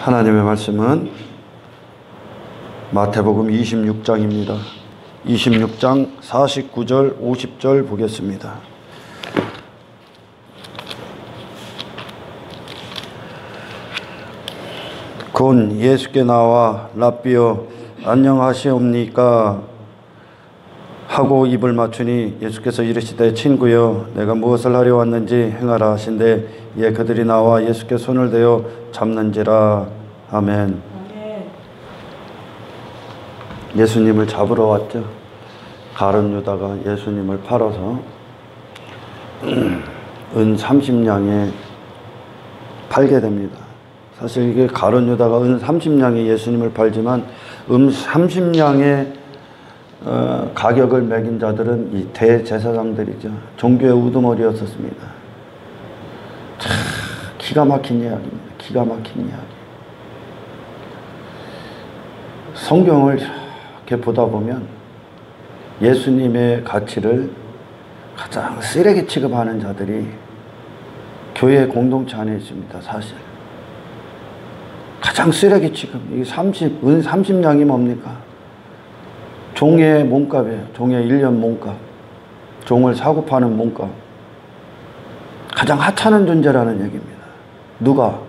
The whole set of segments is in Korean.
하나님의 말씀은 마태복음 26장입니다. 26장 49절 50절 보겠습니다. 곧 예수께 나와 랍비여 안녕하시옵니까 하고 입을 맞추니 예수께서 이르시되 친구여 내가 무엇을 하려 왔는지 행하라 하신대 이에 그들이 나와 예수께 손을 대어 잡는지라. 아멘. 예수님을 잡으러 왔죠. 가룟 유다가 예수님을 팔아서 은 30냥에 팔게 됩니다. 사실 이게 가룟 유다가 은 30냥에 예수님을 팔지만 30냥의 가격을 매긴 자들은 이 대제사장들이죠. 종교의 우두머리였었습니다. 참 기가 막힌 이야기입니다. 기가 막힌 이야기. 성경을 이렇게 보다 보면 예수님의 가치를 가장 쓰레기 취급하는 자들이 교회 공동체 안에 있습니다. 사실 가장 쓰레기 취급. 이 은 30냥이 뭡니까? 종의 몸값이에요. 종의 1년 몸값. 종을 사고 파는 몸값. 가장 하찮은 존재라는 얘기입니다. 누가?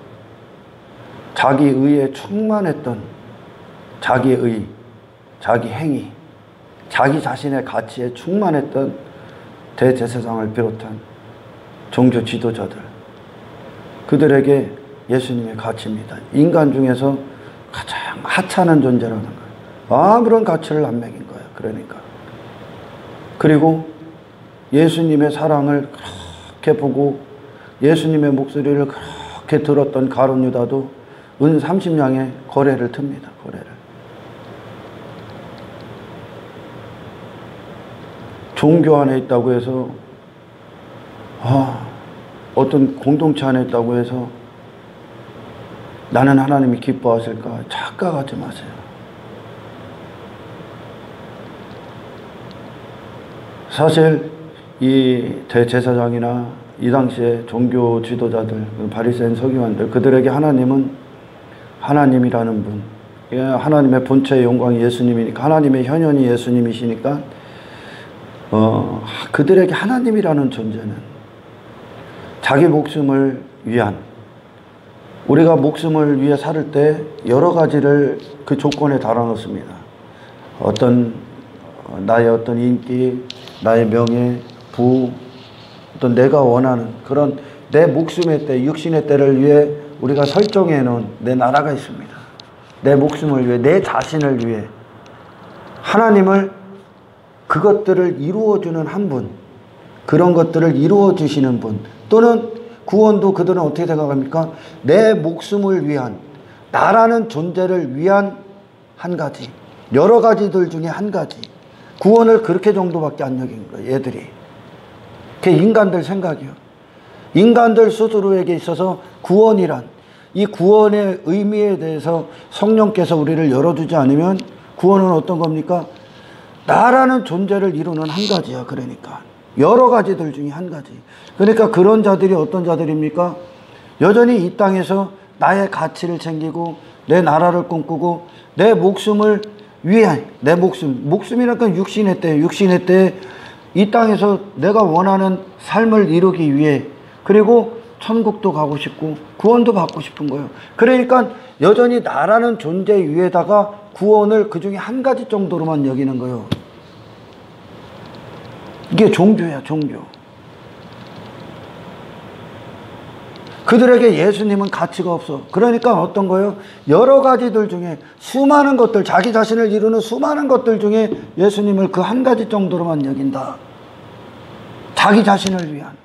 자기 의에 충만했던 자기 의, 자기 행위, 자기 자신의 가치에 충만했던 대제사장을 비롯한 종교 지도자들. 그들에게 예수님의 가치입니다. 인간 중에서 가장 하찮은 존재라는 거예요. 아무런 가치를 안 매긴 거예요. 그러니까. 그리고 예수님의 사랑을 그렇게 보고 예수님의 목소리를 그렇게 들었던 가룟 유다도 은 30냥에 거래를 틉니다. 거래를. 종교 안에 있다고 해서 어떤 공동체 안에 있다고 해서 나는 하나님이 기뻐하실까? 착각하지 마세요. 사실 이 대제사장이나 이 당시에 종교 지도자들, 바리새인 서기관들, 그들에게 하나님은 하나님이라는 분, 하나님의 본체의 영광이 예수님이니까, 하나님의 현현이 예수님이시니까 그들에게 하나님이라는 존재는 자기 목숨을 위한, 우리가 목숨을 위해 살을 때 여러 가지를 그 조건에 달아놓습니다. 나의 어떤 인기, 나의 명예, 부, 어떤 내가 원하는 그런 내 목숨의 때, 육신의 때를 위해 우리가 설정해 놓은 내 나라가 있습니다. 내 목숨을 위해, 내 자신을 위해 하나님을 그것들을 이루어주는 한 분, 그런 것들을 이루어주시는 분, 또는 구원도 그들은 어떻게 생각합니까? 내 목숨을 위한, 나라는 존재를 위한 한 가지, 여러 가지들 중에 한 가지. 구원을 그렇게 정도밖에 안 여긴 거예요, 얘들이. 그게 인간들 생각이요. 인간들 스스로에게 있어서 구원이란, 이 구원의 의미에 대해서 성령께서 우리를 열어주지 않으면 구원은 어떤 겁니까? 나라는 존재를 이루는 한 가지야. 그러니까 여러 가지들 중에 한 가지. 그러니까 그런 자들이 어떤 자들입니까? 여전히 이 땅에서 나의 가치를 챙기고 내 나라를 꿈꾸고 내 목숨을 위해, 내 목숨이라니까 육신의 때 이 땅에서 내가 원하는 삶을 이루기 위해, 그리고 천국도 가고 싶고 구원도 받고 싶은 거예요. 그러니까 여전히 나라는 존재 위에다가 구원을 그 중에 한 가지 정도로만 여기는 거예요. 이게 종교야, 종교. 그들에게 예수님은 가치가 없어. 그러니까 어떤 거예요? 여러 가지들 중에 수많은 것들, 자기 자신을 이루는 수많은 것들 중에 예수님을 그 한 가지 정도로만 여긴다. 자기 자신을 위한.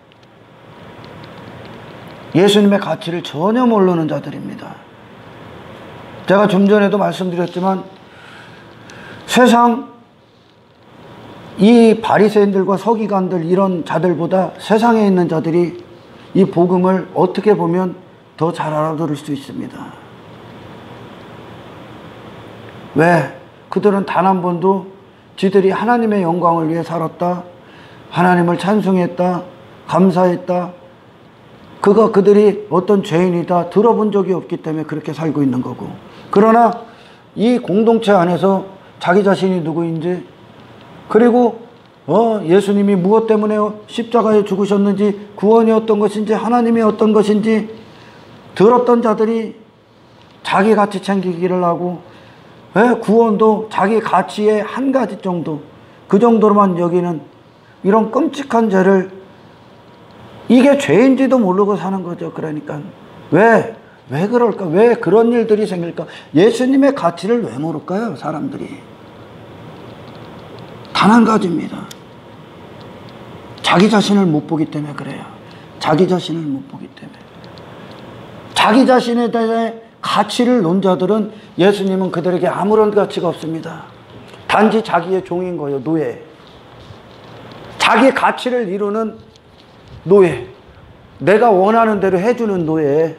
예수님의 가치를 전혀 모르는 자들입니다. 제가 좀 전에도 말씀드렸지만 세상 이 바리새인들과 서기관들 이런 자들보다 세상에 있는 자들이 이 복음을 어떻게 보면 더 잘 알아들을 수 있습니다. 왜? 그들은 단 한 번도 지들이 하나님의 영광을 위해 살았다, 하나님을 찬송했다, 감사했다, 그들이 어떤 죄인이다 들어본 적이 없기 때문에 그렇게 살고 있는 거고, 그러나 이 공동체 안에서 자기 자신이 누구인지, 그리고 예수님이 무엇 때문에 십자가에 죽으셨는지, 구원이 어떤 것인지, 하나님이 어떤 것인지 들었던 자들이 자기 가치 챙기기를 하고, 구원도 자기 가치의 한 가지 정도, 그 정도로만 여기는 이런 끔찍한 죄를, 이게 죄인지도 모르고 사는 거죠. 그러니까 왜 그럴까? 왜 그런 일들이 생길까? 예수님의 가치를 왜 모를까요? 사람들이 단 한 가지입니다. 자기 자신을 못 보기 때문에 그래요. 자기 자신을 못 보기 때문에. 자기 자신에 대해 가치를 논 자들은 예수님은 그들에게 아무런 가치가 없습니다. 단지 자기의 종인 거예요. 노예. 자기 가치를 이루는 노예. 내가 원하는 대로 해주는 노예.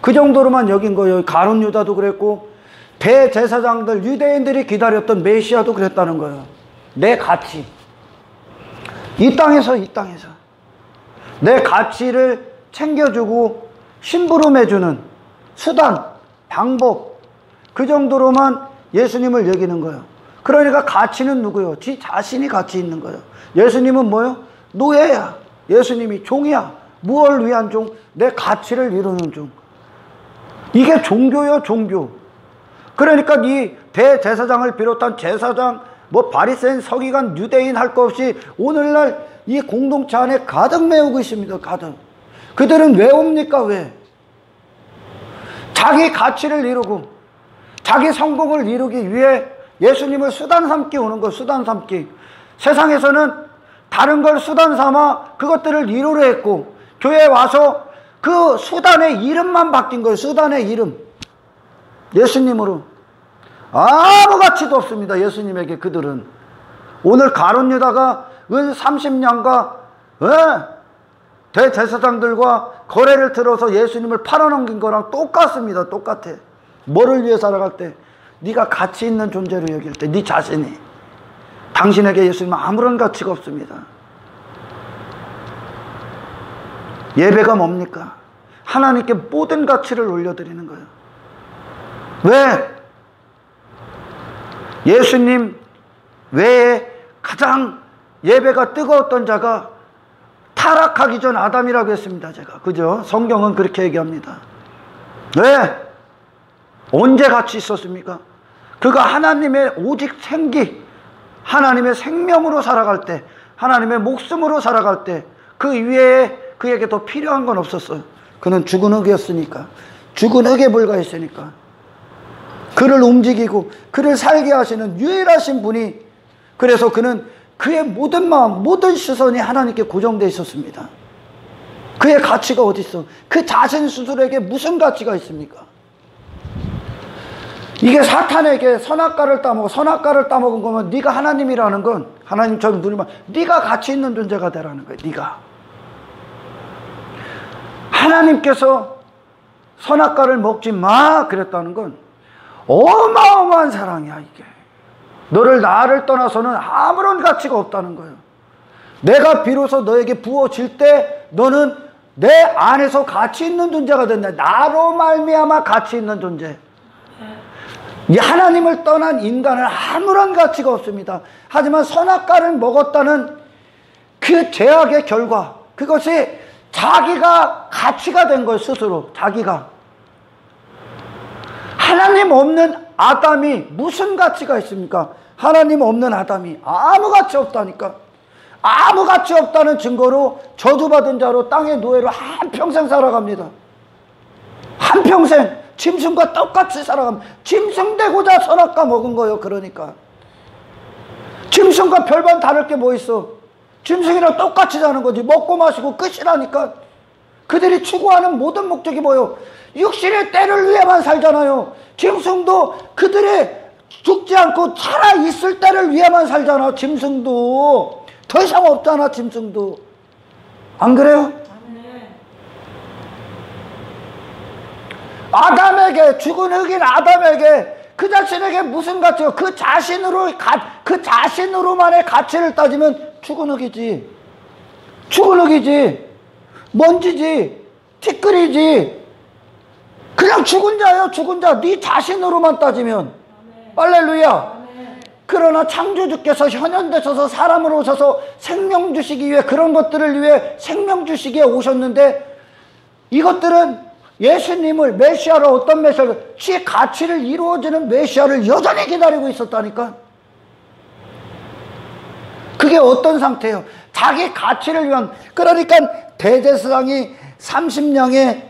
그 정도로만 여긴 거예요. 가룟 유다도 그랬고, 대제사장들, 유대인들이 기다렸던 메시아도 그랬다는 거예요. 내 가치, 이 땅에서 내 가치를 챙겨주고 심부름해주는 수단, 방법, 그 정도로만 예수님을 여기는 거예요. 그러니까 가치는 누구요? 지 자신이 가치 있는 거예요. 예수님은 뭐요? 노예야. 예수님이 종이야. 무엇을 위한 종? 내 가치를 이루는 종. 이게 종교요, 종교. 그러니까 이 대제사장을 비롯한 제사장, 바리새인, 서기관, 유대인 할 것 없이 오늘날 이 공동체 안에 가득 메우고 있습니다. 가득. 그들은 왜 옵니까? 왜? 자기 가치를 이루고 자기 성공을 이루기 위해 예수님을 수단 삼기 오는 거. 수단 삼기. 세상에서는 다른 걸 수단 삼아 그것들을 이루려 했고, 교회에 와서 그 수단의 이름만 바뀐 거예요. 수단의 이름. 예수님으로. 아무 가치도 없습니다. 예수님에게 그들은. 오늘 가룟 유다가 은 30냥과 대제사장들과 거래를 들어서 예수님을 팔아넘긴 거랑 똑같습니다. 똑같아. 뭐를 위해 살아갈 때? 네가 가치 있는 존재로 여길 때, 네 자신이. 당신에게 예수님은 아무런 가치가 없습니다. 예배가 뭡니까? 하나님께 모든 가치를 올려드리는 거예요. 왜? 예수님 외에 가장 예배가 뜨거웠던 자가 타락하기 전 아담이라고 했습니다. 제가. 그죠? 성경은 그렇게 얘기합니다. 왜? 언제 같이 있었습니까? 그가 하나님의 오직 생기, 하나님의 생명으로 살아갈 때, 하나님의 목숨으로 살아갈 때, 그 위에 그에게 더 필요한 건 없었어요. 그는 죽은 흙이었으니까. 죽은 흙에 불과했으니까. 그를 움직이고 그를 살게 하시는 유일하신 분이, 그래서 그는 그의 모든 마음, 모든 시선이 하나님께 고정되어 있었습니다. 그의 가치가 어디 있어? 그 자신 스스로에게 무슨 가치가 있습니까? 이게 사탄에게 선악과를 따먹은 거면, 네가 하나님이라는 건, 하나님처럼 누리면 네가 가치 있는 존재가 되라는 거예요. 네가. 하나님께서 선악과를 먹지 마 그랬다는 건 어마어마한 사랑이야. 이게 나를 떠나서는 아무런 가치가 없다는 거예요. 내가 비로소 너에게 부어질 때 너는 내 안에서 가치 있는 존재가 된다. 나로 말미암아 가치 있는 존재. 이 하나님을 떠난 인간은 아무런 가치가 없습니다. 하지만 선악과를 먹었다는 그 죄악의 결과, 그것이 자기가 가치가 된 거예요. 스스로 자기가. 하나님 없는 아담이 무슨 가치가 있습니까? 하나님 없는 아담이 아무 가치 없다니까. 아무 가치 없다는 증거로 저주받은 자로 땅의 노예로 한평생 살아갑니다. 한평생 짐승과 똑같이 살아갑니다. 짐승 되고자 선악과 먹은 거예요. 그러니까 짐승과 별반 다를 게 뭐 있어? 짐승이랑 똑같이 사는 거지. 먹고 마시고 끝이라니까. 그들이 추구하는 모든 목적이 뭐예요? 육신의 때를 위해만 살잖아요. 짐승도 그들이 죽지 않고 살아있을 때를 위해만 살잖아. 짐승도 더 이상 없잖아. 짐승도. 안 그래요? 아담에게, 죽은 흙인 아담에게 그 자신에게 무슨 가치가, 그 자신으로만의 가치를 따지면 죽은 흙이지. 죽은 흙이지. 먼지지. 티끌이지. 그냥 죽은 자예요. 죽은 자. 네 자신으로만 따지면. 할렐루야. 그러나 창조주께서 현현되셔서 사람으로 오셔서 생명 주시기 위해, 그런 것들을 위해 생명 주시기에 오셨는데, 이것들은 예수님을, 메시아를, 어떤 메시아를, 지 가치를 이루어지는 메시아를 여전히 기다리고 있었다니까. 그게 어떤 상태예요? 자기 가치를 위한. 그러니까 대제사장이 30냥에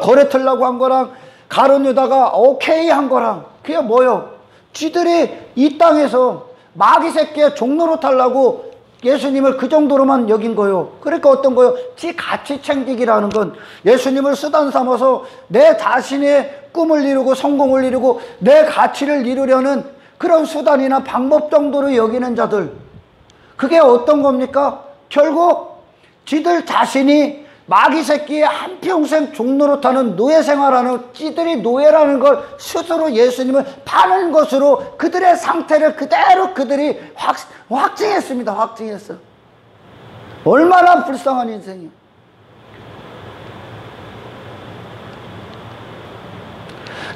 거래 틀라고 한 거랑 가룟 유다가 오케이 한 거랑 그게 뭐요? 쥐들이 이 땅에서 마귀 새끼의 종로로 타려고 예수님을 그 정도로만 여긴 거요. 그러니까 어떤 거요? 지 가치 챙기기라는 건 예수님을 수단 삼아서 내 자신의 꿈을 이루고 성공을 이루고 내 가치를 이루려는 그런 수단이나 방법 정도로 여기는 자들. 그게 어떤 겁니까? 결국 지들 자신이 마귀 새끼의 한평생 종로로 타는 노예 생활하는, 찌들이 노예라는 걸 스스로 예수님을 파는 것으로 그들의 상태를 그대로 그들이 확증했습니다. 확증했어. 얼마나 불쌍한 인생이에요.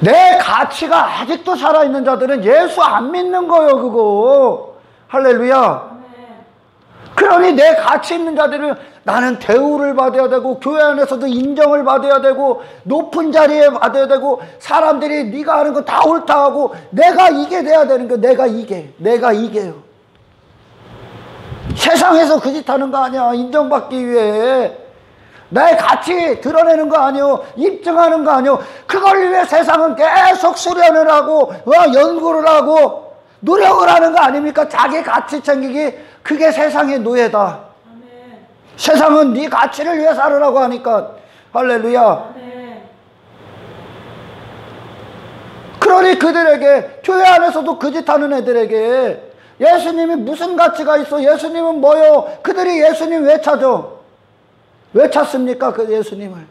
내 가치가 아직도 살아있는 자들은 예수 안 믿는 거예요. 그거. 할렐루야. 그러니 내 가치 있는 자들은 나는 대우를 받아야 되고, 교회 안에서도 인정을 받아야 되고, 높은 자리에 받아야 되고, 사람들이 네가 하는 거 다 옳다 하고, 내가 이게 돼야 되는 거. 내가 이게요. 세상에서 그 짓 하는 거 아니야. 인정받기 위해 내 가치 드러내는 거 아니요, 입증하는 거 아니요. 그걸 위해 세상은 계속 수련을 하고 연구를 하고 노력을 하는 거 아닙니까? 자기 가치 챙기기. 그게 세상의 노예다. 아멘. 세상은 네 가치를 위해 살으라고 하니까. 할렐루야. 아멘. 그러니 그들에게, 교회 안에서도 그 짓 하는 애들에게 예수님이 무슨 가치가 있어? 예수님은 뭐요? 그들이 예수님 왜 찾아? 왜 찾습니까? 그 예수님을.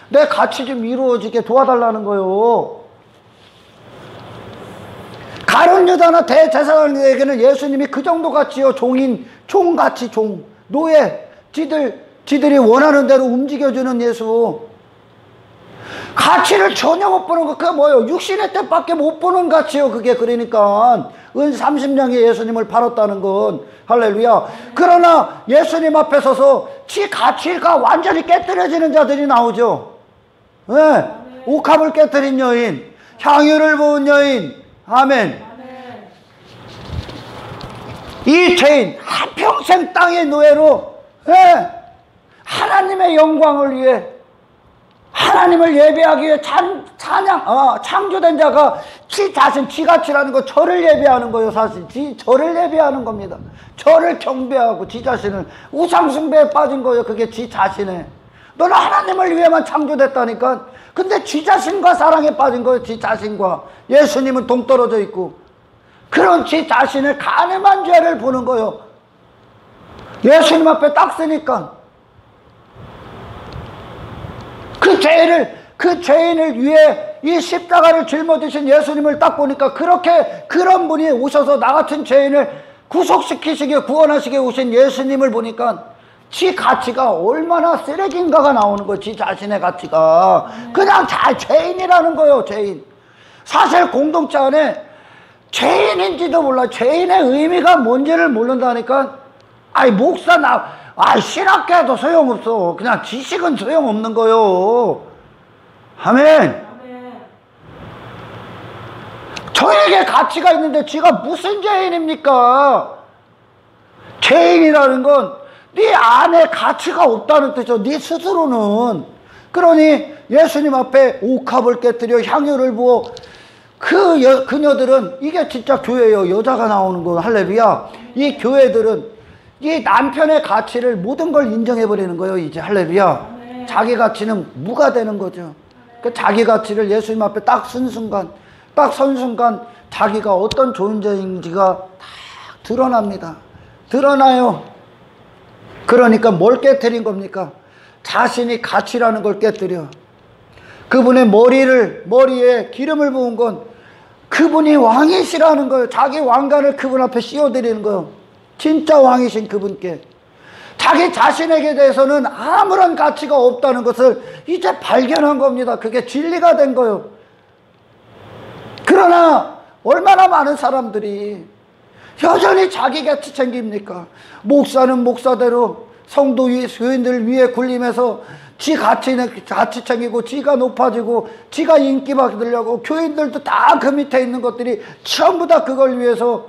내 가치 좀 이루어지게 도와달라는 거요. 가룟 유다나 대제사장에게는 예수님이 그 정도 가치요. 종같이 노예. 지들이 원하는 대로 움직여주는 예수. 가치를 전혀 못 보는 거. 그게 뭐예요? 육신의 뜻밖에 못 보는 가치요. 그게. 그러니까 은 30냥에 예수님을 팔았다는 건. 할렐루야. 그러나 예수님 앞에 서서 지 가치가 완전히 깨뜨려지는 자들이 나오죠. 네. 옥합을 깨뜨린 여인, 향유를 부은 여인. 아멘. 이 죄인 한평생 땅의 노예로 하나님의 영광을 위해, 하나님을 예배하기 위해 창조된 자가 지 자신, 지 가치라는 거, 저를 예배하는 거예요. 사실 저를 예배하는 겁니다. 저를 경배하고 지 자신을, 우상숭배에 빠진 거예요. 그게 지 자신에. 너는 하나님을 위해만 창조됐다니까. 근데 지 자신과 사랑에 빠진 거예요. 지 자신과. 예수님은 동떨어져 있고. 그런 지 자신을, 가늠한 죄를 보는 거예요. 예수님 앞에 딱 쓰니까 그 죄인을 위해 이 십자가를 짊어지신 예수님을 딱 보니까, 그런 분이 오셔서 나 같은 죄인을 구속시키시게, 구원하시게 오신 예수님을 보니까 지 가치가 얼마나 쓰레기인가가 나오는 거예요. 지 자신의 가치가 그냥 죄인이라는 거예요. 죄인. 사실 공동체 안에 죄인인지도 몰라. 죄인의 의미가 뭔지를 모른다니까. 목사 신학계도 소용없어. 그냥 지식은 소용없는 거요. 아멘. 저에게 가치가 있는데 지가 무슨 죄인입니까? 죄인이라는 건 네 안에 가치가 없다는 뜻이죠. 네 스스로는. 그러니 예수님 앞에 옥합을 깨뜨려 향유를 부어 그녀들은, 이게 진짜 교회예요. 여자가 나오는 거. 할렐루야. 이 교회들은 이 남편의 가치를, 모든 걸 인정해버리는 거예요. 이제. 할렐루야. 자기 가치는 무가 되는 거죠. 그 자기 가치를 예수님 앞에 딱 선 순간 자기가 어떤 존재인지가 다 드러납니다. 드러나요. 그러니까 뭘 깨뜨린 겁니까? 자신이 가치라는 걸 깨뜨려. 그분의 머리에 기름을 부은 건 그분이 왕이시라는 거예요. 자기 왕관을 그분 앞에 씌워드리는 거예요. 진짜 왕이신 그분께. 자기 자신에게 대해서는 아무런 가치가 없다는 것을 이제 발견한 겁니다. 그게 진리가 된 거예요. 그러나 얼마나 많은 사람들이 여전히 자기 가치 챙깁니까? 목사는 목사대로 성도 교인들 위에 굴림해서 지 가치 챙기고 지가 높아지고 지가 인기 받으려고, 교인들도 다 그 밑에 있는 것들이 전부 다 그걸 위해서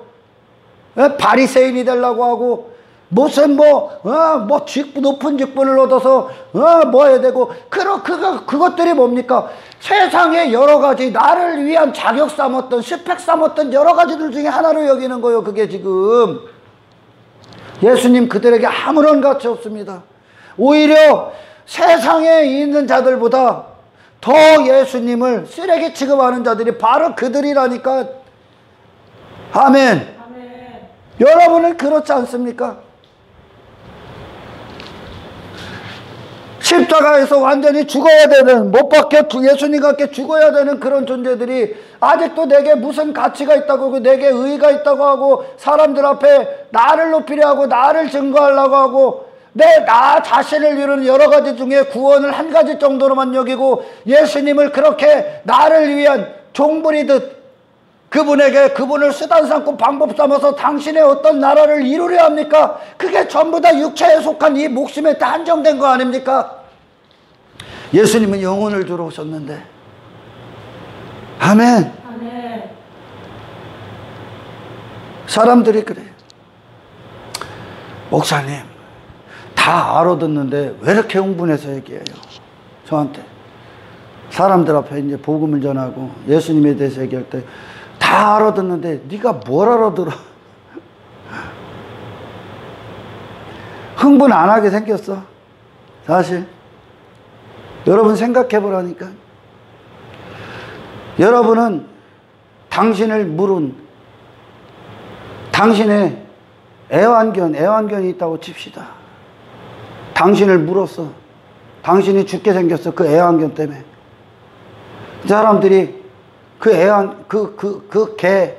바리새인이 되려고 하고, 무슨 높은 직분을 얻어서 뭐 해야 되고, 그것들이 뭡니까? 세상에 여러 가지 나를 위한 자격 삼았던, 스펙 삼았던 여러 가지들 중에 하나로 여기는 거예요. 그게 지금 예수님 그들에게 아무런 가치 없습니다. 오히려 세상에 있는 자들보다 더 예수님을 쓰레기 취급하는 자들이 바로 그들이라니까. 아멘. 여러분은 그렇지 않습니까? 십자가에서 완전히 죽어야 되는, 못 박혀 예수님과 함께 죽어야 되는 그런 존재들이 아직도 내게 무슨 가치가 있다고 하고, 내게 의의가 있다고 하고, 사람들 앞에 나를 높이려 하고, 나를 증거하려고 하고, 나 자신을 이루는 여러 가지 중에 구원을 한 가지 정도로만 여기고, 예수님을 그렇게 나를 위한 종부리듯 그분을 수단 삼고 방법 삼아서 당신의 어떤 나라를 이루려 합니까? 그게 전부 다 육체에 속한 이 목숨에 한정된 거 아닙니까? 예수님은 영혼을 주러 오셨는데. 아멘. 사람들이 그래요. 목사님, 다 알아듣는데 왜 이렇게 흥분해서 얘기해요? 저한테. 사람들 앞에 이제 복음을 전하고 예수님에 대해서 얘기할 때 다 알아듣는데 네가 뭘 알아들어? 흥분 안 하게 생겼어. 사실 여러분 생각해 보라니까. 여러분은 당신을 물은, 당신의 애완견이 있다고 칩시다. 당신을 물었어. 당신이 죽게 생겼어. 그 애완견 때문에. 사람들이 개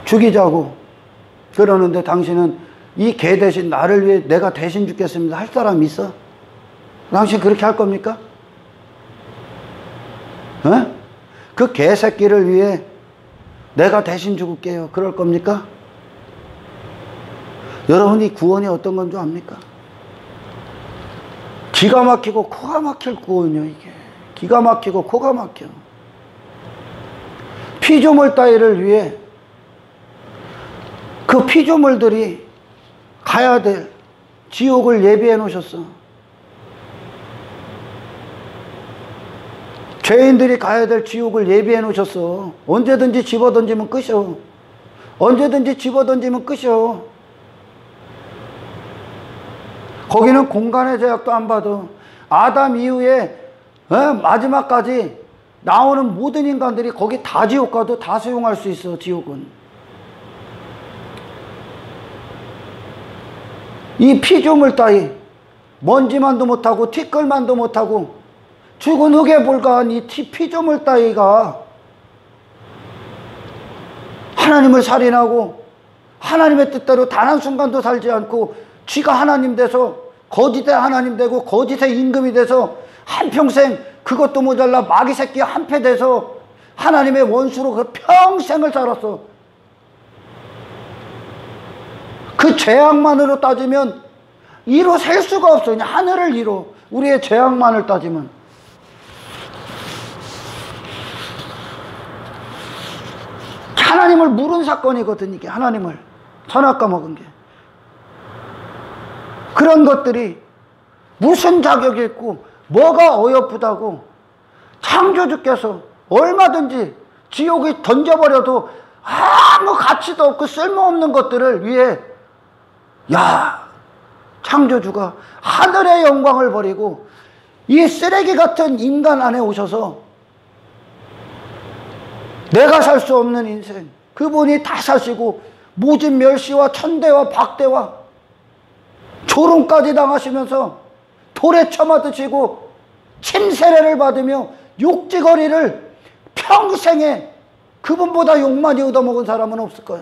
죽이자고 그러는데, 당신은 이 개 대신 나를 위해 내가 대신 죽겠습니다 할 사람 있어? 당신 그렇게 할 겁니까? 그 개 새끼를 위해 내가 대신 죽을게요, 그럴 겁니까? 여러분이 구원이 어떤 건 줄 압니까? 기가 막히고 코가 막힐 구원이요. 이게 기가 막히고 코가 막혀. 피조물 따위를 위해 그 피조물들이 가야 될 지옥을 예비해 놓으셨어. 죄인들이 가야 될 지옥을 예비해 놓으셨어. 언제든지 집어던지면 끝이요. 언제든지 집어던지면 끝이요. 거기는 공간의 제약도 안 받아. 아담 이후에 마지막까지 나오는 모든 인간들이 거기 다 지옥 가도 다 수용할 수 있어. 지옥은 이 피조물 따위, 먼지만도 못하고 티끌만도 못하고 죽은 흙에 불과한 이 피조물 따위가 하나님을 살인하고 하나님의 뜻대로 단 한순간도 살지 않고, 쥐가 하나님 돼서 거짓의 하나님 되고 거짓의 임금이 돼서 한평생, 그것도 모자라 마귀 새끼 한패 돼서 하나님의 원수로 그 평생을 살았어. 그 죄악만으로 따지면 이로 셀 수가 없어. 그냥 하늘을 이뤄. 우리의 죄악만을 따지면. 하나님을 물은 사건이거든, 이게. 하나님을 선악과 먹은 게. 그런 것들이 무슨 자격이 있고 뭐가 어여쁘다고 창조주께서 얼마든지 지옥에 던져버려도 아무 가치도 없고 쓸모없는 것들을 위해, 창조주가 하늘의 영광을 버리고 이 쓰레기 같은 인간 안에 오셔서 내가 살 수 없는 인생, 그분이 다 사시고 모진 멸시와 천대와 박대와 조롱까지 당하시면서 돌에 쳐맞으시고 침세례를 받으며 욕지거리를 평생에, 그분보다 욕 많이 얻어먹은 사람은 없을 거야.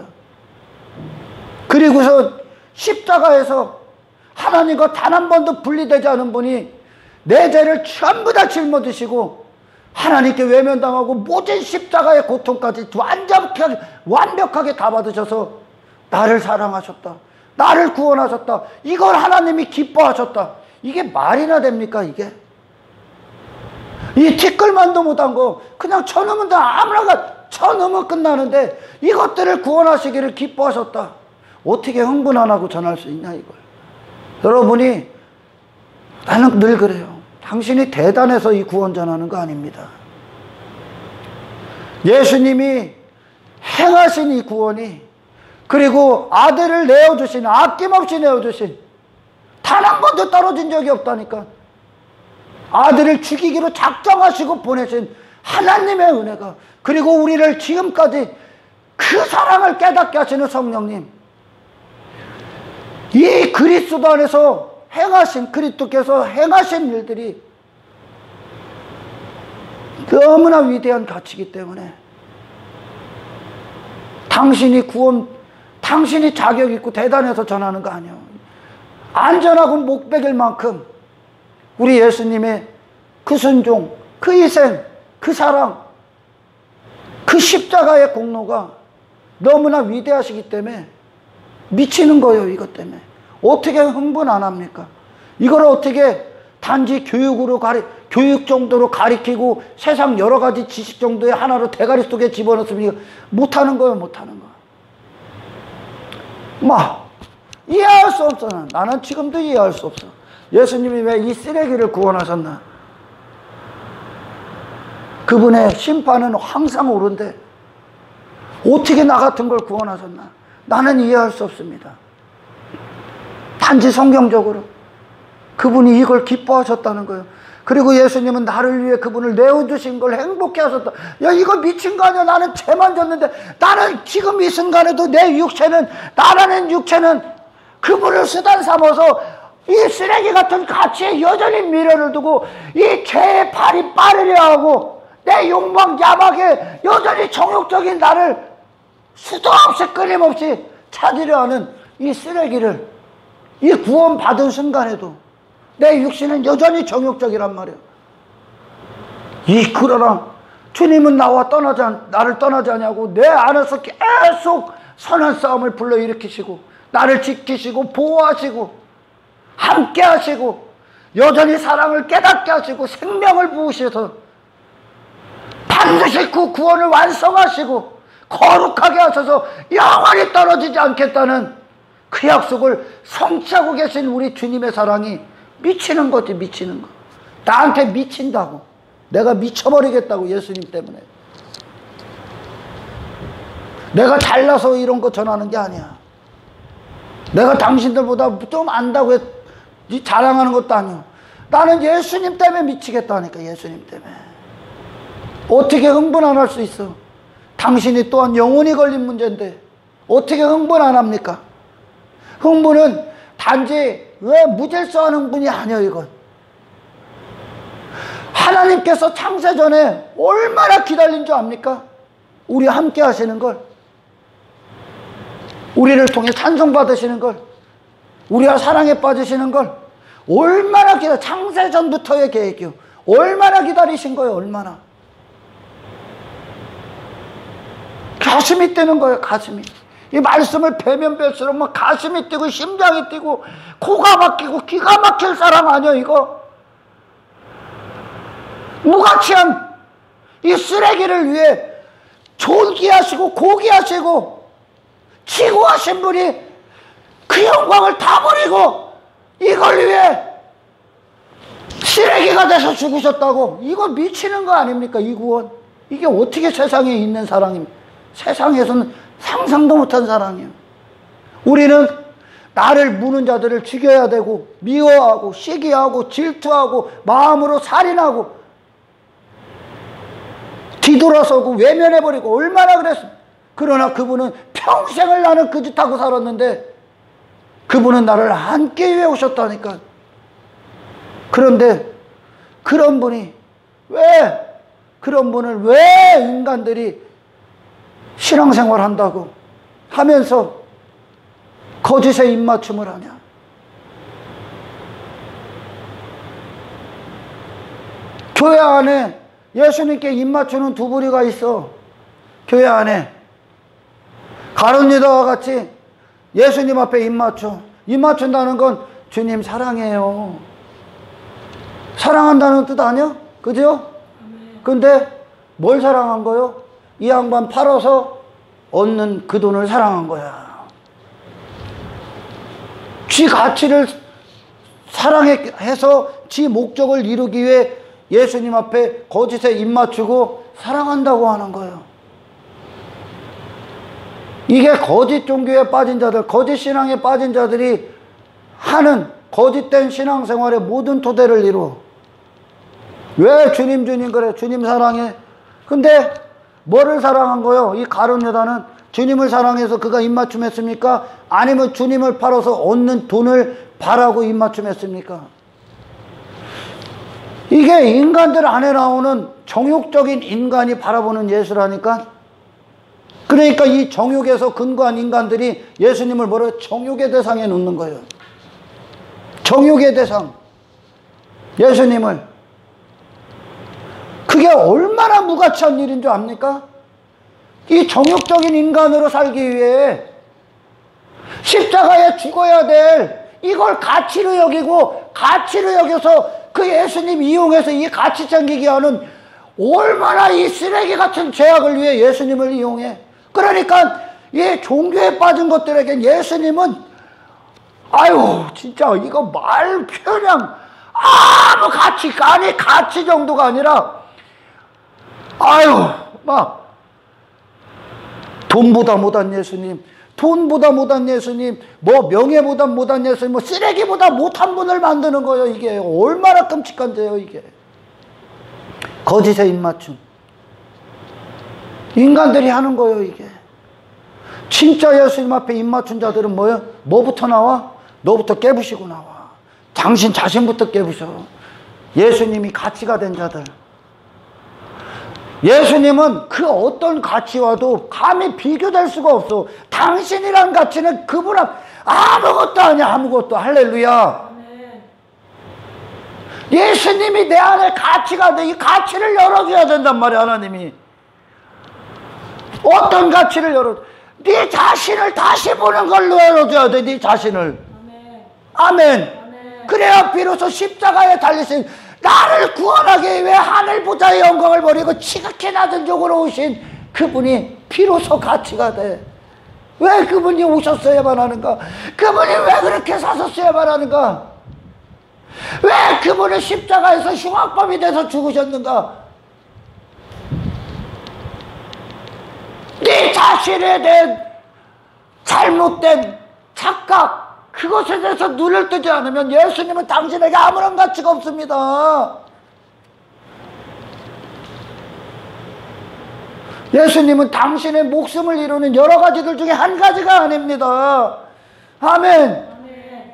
그리고서 십자가에서 하나님과 단 한 번도 분리되지 않은 분이 내 죄를 전부 다 짊어지시고 하나님께 외면당하고 모든 십자가의 고통까지 완벽하게 다 받으셔서 나를 사랑하셨다, 나를 구원하셨다, 이걸 하나님이 기뻐하셨다. 이게 말이나 됩니까? 이게 이 티끌만도 못한 거 그냥 쳐넣으면 아무나 쳐넣으면 끝나는데 이것들을 구원하시기를 기뻐하셨다. 어떻게 흥분 안 하고 전할 수 있냐 이걸. 여러분이, 나는 늘 그래요. 당신이 대단해서 이 구원 전하는 거 아닙니다. 예수님이 행하신 이 구원이, 그리고 아들을 내어주신, 아낌없이 내어주신, 단 한 번도 떨어진 적이 없다니까. 아들을 죽이기로 작정하시고 보내신 하나님의 은혜가, 그리고 우리를 지금까지 그 사랑을 깨닫게 하시는 성령님, 이 그리스도 안에서 행하신, 그리스도께서 행하신 일들이 너무나 위대한 가치이기 때문에 당신이 당신이 자격 있고 대단해서 전하는 거 아니에요. 안전하고 목백일 만큼 우리 예수님의 그 순종, 그 희생, 그 사랑, 그 십자가의 공로가 너무나 위대하시기 때문에 미치는 거예요. 이것 때문에 어떻게 흥분 안 합니까? 이걸 어떻게 단지 교육 정도로 가리키고 세상 여러 가지 지식 정도의 하나로 대가리 속에 집어넣으면 못하는 거예요. 못하는 거. 이해할 수 없어. 나는 지금도 이해할 수 없어. 예수님이 왜 이 쓰레기를 구원하셨나? 그분의 심판은 항상 옳은데 어떻게 나 같은 걸 구원하셨나? 나는 이해할 수 없습니다. 단지 성경적으로 그분이 이걸 기뻐하셨다는 거예요. 그리고 예수님은 나를 위해 그분을 내어주신 걸 행복해 하셨다. 야, 이거 미친 거 아니야? 나는 죄만 졌는데, 나는 지금 이 순간에도 내 육체는, 나라는 육체는 그분을 수단 삼아서 이 쓰레기 같은 가치에 여전히 미련을 두고 이 죄의 발이 빠르려 하고 내 욕망 야박에 여전히 정욕적인 나를 수도 없이 끊임없이 찾으려 하는 이 쓰레기를, 이 구원 받은 순간에도 내 육신은 여전히 정욕적이란 말이에요. 그러나 주님은 나를 떠나지 않냐고 내 안에서 계속 선한 싸움을 불러일으키시고 나를 지키시고 보호하시고 함께 하시고 여전히 사랑을 깨닫게 하시고 생명을 부으셔서 반드시 그 구원을 완성하시고 거룩하게 하셔서 영원히 떨어지지 않겠다는 그 약속을 성취하고 계신 우리 주님의 사랑이 미치는 거지. 미치는 거. 나한테 미친다고, 내가 미쳐버리겠다고. 예수님 때문에 내가 잘나서 이런 거 전하는 게 아니야. 내가 당신들보다 좀 안다고 자랑하는 것도 아니야. 나는 예수님 때문에 미치겠다니까. 예수님 때문에. 어떻게 흥분 안 할 수 있어? 당신이 또한 영혼이 걸린 문제인데 어떻게 흥분 안 합니까? 흥분은 단지 왜 무질서한 흥분이 아니에요. 이건 하나님께서 창세전에 얼마나 기다린 줄 압니까? 우리 함께 하시는 걸, 우리를 통해 찬송 받으시는 걸, 우리와 사랑에 빠지시는 걸 얼마나 창세전부터의 계획이요. 얼마나 기다리신 거예요. 얼마나. 가슴이 뛰는 거예요. 가슴이. 이 말씀을 뵈면 뵐수록 막 가슴이 뛰고 심장이 뛰고 코가 막히고 기가 막힐 사람 아니야 이거. 무가치한 이 쓰레기를 위해 존귀하시고 고귀하시고 지구하신 분이 그 영광을 다 버리고 이걸 위해 쓰레기가 돼서 죽으셨다고. 이거 미치는 거 아닙니까? 이 구원. 이게 어떻게 세상에 있는 사랑입니까? 세상에서는 상상도 못한 사랑이에요. 우리는 나를 무는 자들을 죽여야 되고 미워하고 시기하고 질투하고 마음으로 살인하고 뒤돌아서고 외면해버리고 얼마나 그랬어. 그러나 그분은 평생을 나는 그 짓하고 살았는데 그분은 나를 함께 위해 오셨다니까. 그런데 그런 분이 그런 분을 왜 인간들이 신앙생활 한다고 하면서 거짓에 입맞춤을 하냐? 교회 안에 예수님께 입맞추는 두 부류가 있어. 교회 안에 가룟 유다와 같이 예수님 앞에 입맞춘다는 건 주님 사랑해요, 사랑한다는 뜻 아니야? 그죠? 근데 뭘 사랑한 거요? 이 양반 팔아서 얻는 그 돈을 사랑한 거야. 지 가치를 사랑해서 지 목적을 이루기 위해 예수님 앞에 거짓에 입맞추고 사랑한다고 하는 거예요. 이게 거짓 종교에 빠진 자들, 거짓 신앙에 빠진 자들이 하는 거짓된 신앙생활의 모든 토대를 이루어. 왜 주님 주님 그래? 주님 사랑해. 근데 뭐를 사랑한 거요? 이 가룟 유다는 주님을 사랑해서 그가 입맞춤했습니까? 아니면 주님을 팔아서 얻는 돈을 바라고 입맞춤했습니까? 이게 인간들 안에 나오는 정욕적인 인간이 바라보는 예수라니까. 그러니까 이 정욕에서 근거한 인간들이 예수님을 뭐라 정욕의 대상에 놓는 거예요. 정욕의 대상. 예수님을. 그게 얼마나 무가치한 일인 줄 압니까? 이 정욕적인 인간으로 살기 위해 십자가에 죽어야 될 이걸 가치로 여기고, 가치로 여겨서 그 예수님 이용해서 이 가치 챙기기 하는 얼마나 이 쓰레기 같은 죄악을 위해 예수님을 이용해. 그러니까 이 종교에 빠진 것들에겐 예수님은 아유 진짜 이거 말 표현 아무 가치가 아니, 가치 정도가 아니라 아유 막 돈보다 못한 예수님, 돈보다 못한 예수님, 뭐 명예보다 못한 예수님, 뭐 쓰레기보다 못한 분을 만드는 거예요. 이게 얼마나 끔찍한데요. 이게 거짓의 입맞춤 인간들이 하는 거예요. 이게 진짜 예수님 앞에 입맞춘 자들은 뭐예요? 뭐부터 나와? 너부터 깨부시고 나와. 당신 자신부터 깨부셔. 예수님이 가치가 된 자들. 예수님은 그 어떤 가치와도 감히 비교될 수가 없어. 당신이란 가치는 그분 앞 아무것도 아니야. 아무것도. 할렐루야. 예수님이 내 안에 가치가 돼. 이 가치를 열어줘야 된단 말이야. 하나님이 어떤 가치를 열어? 네 자신을 다시 보는 걸로 열어줘야 돼. 네 자신을. 아멘. 그래야 비로소 십자가에 달리신 나를 구원하기 위해 하늘 보좌의 영광을 버리고 지극히 낮은 족으로 오신 그분이 비로소 가치가 돼. 왜 그분이 오셨어야만 하는가? 그분이 왜 그렇게 사셨어야만 하는가? 왜 그분이 십자가에서 흉악범이 돼서 죽으셨는가? 네 자신에 대한 잘못된 착각, 그것에 대해서 눈을 뜨지 않으면 예수님은 당신에게 아무런 가치가 없습니다. 예수님은 당신의 목숨을 이루는 여러 가지들 중에 한 가지가 아닙니다. 아멘.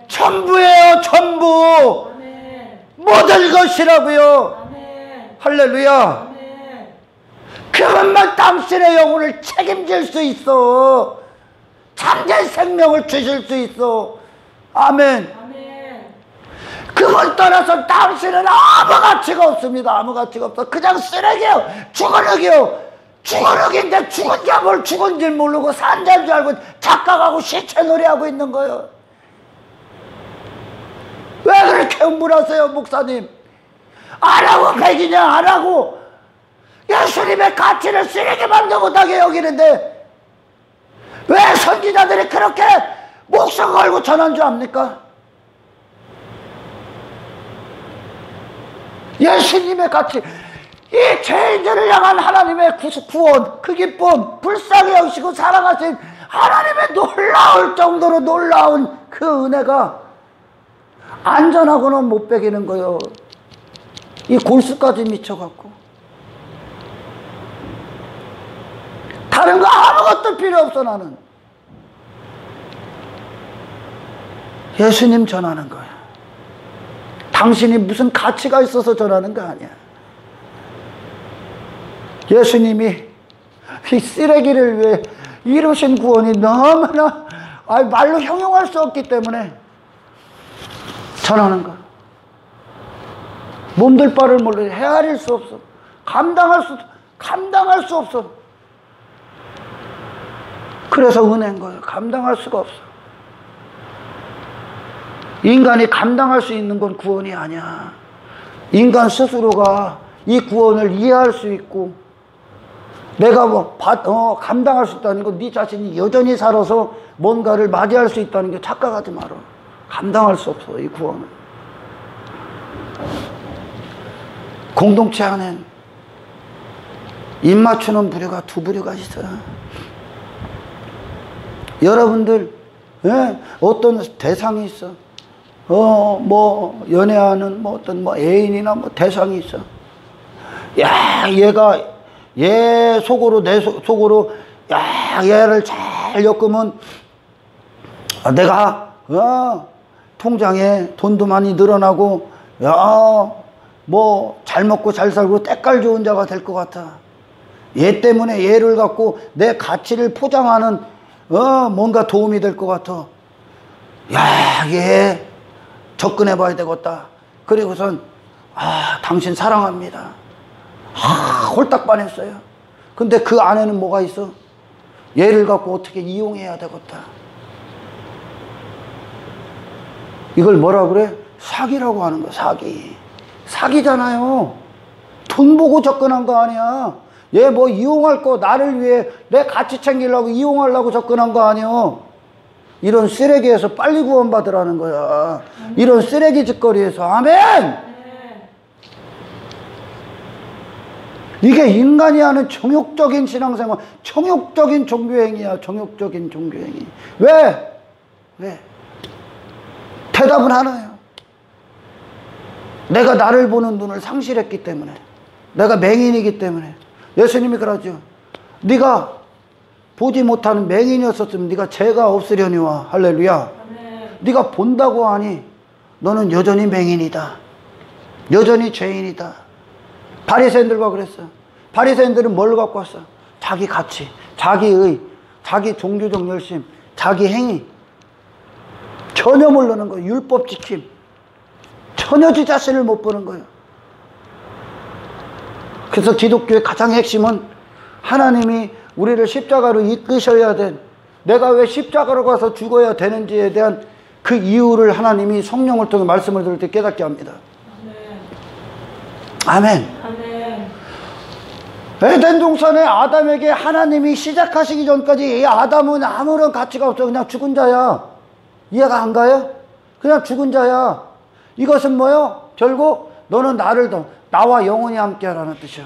전부예요. 전부. 모든 것이라고요. 할렐루야. 그것만 당신의 영혼을 책임질 수 있어. 참된 생명을 주실 수 있어. 아멘. 그걸 떠나서 당신은 아무 가치가 없습니다. 아무 가치가 없어. 그냥 쓰레기요. 죽어르기요. 죽어르기인데 죽은 자 뭘 죽은 줄 모르고 산 자인 줄 알고 착각하고 시체놀이하고 있는 거예요. 왜 그렇게 흥분하세요, 목사님? 안 하고 배기냐, 안 하고 예수님의 가치를 쓰레기만도 못하게 여기는데 왜 선지자들이 그렇게 목숨 걸고 전한 줄 압니까? 예수님의 가치, 이 죄인들을 향한 하나님의 구원, 그 기쁨, 불쌍히 여기시고 사랑하신 하나님의 놀라울 정도로 놀라운 그 은혜가 안전하고는 못 배기는 거예요. 이 골수까지 미쳐갖고 다른 거 아무것도 필요 없어. 나는 예수님 전하는 거야. 당신이 무슨 가치가 있어서 전하는 거 아니야. 예수님이 이 쓰레기를 위해 이루신 구원이 너무나 말로 형용할 수 없기 때문에 전하는 거. 몸둘 바를 모르 헤아릴 수 없어. 감당할 수 없어. 그래서 은혜인 거예요. 감당할 수가 없어. 인간이 감당할 수 있는 건 구원이 아니야. 인간 스스로가 이 구원을 이해할 수 있고 내가 감당할 수 있다는 건 네 자신이 여전히 살아서 뭔가를 맞이할 수 있다는 게 착각하지 마라. 감당할 수 없어, 이 구원은. 공동체 안엔 입맞추는 부류가 두 부류가 있어요. 여러분들 어떤 대상이 있어. 연애하는 어떤 애인이나 대상이 있어. 야, 얘 속으로, 내 속으로, 야, 얘를 잘 엮으면, 내가, 통장에 돈도 많이 늘어나고, 잘 먹고 잘 살고 때깔 좋은 자가 될 것 같아. 얘 때문에 얘를 갖고 내 가치를 포장하는, 뭔가 도움이 될 것 같아. 야, 얘 접근해 봐야 되겠다. 그리고선, 당신 사랑합니다. 홀딱 반했어요. 근데 그 안에는 뭐가 있어? 얘를 갖고 어떻게 이용해야 되겠다. 이걸 뭐라 그래? 사기라고 하는 거야, 사기. 사기잖아요. 돈 보고 접근한 거 아니야. 얘 이용할 거, 나를 위해 내 가치 챙기려고 이용하려고 접근한 거 아니야. 이런 쓰레기에서 빨리 구원받으라는 거야. 이런 쓰레기 짓거리에서. 아멘! 이게 인간이 하는 정욕적인 신앙생활, 정욕적인 종교행위야. 정욕적인 종교행위. 왜? 대답은 하나예요. 내가 나를 보는 눈을 상실했기 때문에, 내가 맹인이기 때문에. 예수님이 그러죠. 네가 보지 못하는 맹인이었었으면 네가 죄가 없으려니와. 할렐루야. 네가 본다고 하니 너는 여전히 맹인이다. 여전히 죄인이다. 바리새인들과 그랬어. 바리새인들은 뭘 갖고 왔어? 자기 가치, 자기의, 자기 종교적 열심, 자기 행위. 전혀 모르는 거예요. 율법 지킴. 전혀 지 자신을 못 보는 거예요. 그래서 기독교의 가장 핵심은 하나님이 우리를 십자가로 이끄셔야 된, 내가 왜 십자가로 가서 죽어야 되는지에 대한 그 이유를 하나님이 성령을 통해 말씀을 들을 때 깨닫게 합니다. 아멘. 아멘. 에덴 동산에 아담에게 하나님이 시작하시기 전까지 이 아담은 아무런 가치가 없어. 그냥 죽은 자야. 이해가 안 가요? 그냥 죽은 자야. 이것은 뭐요? 결국 너는 나와 영원히 함께하라는 뜻이야.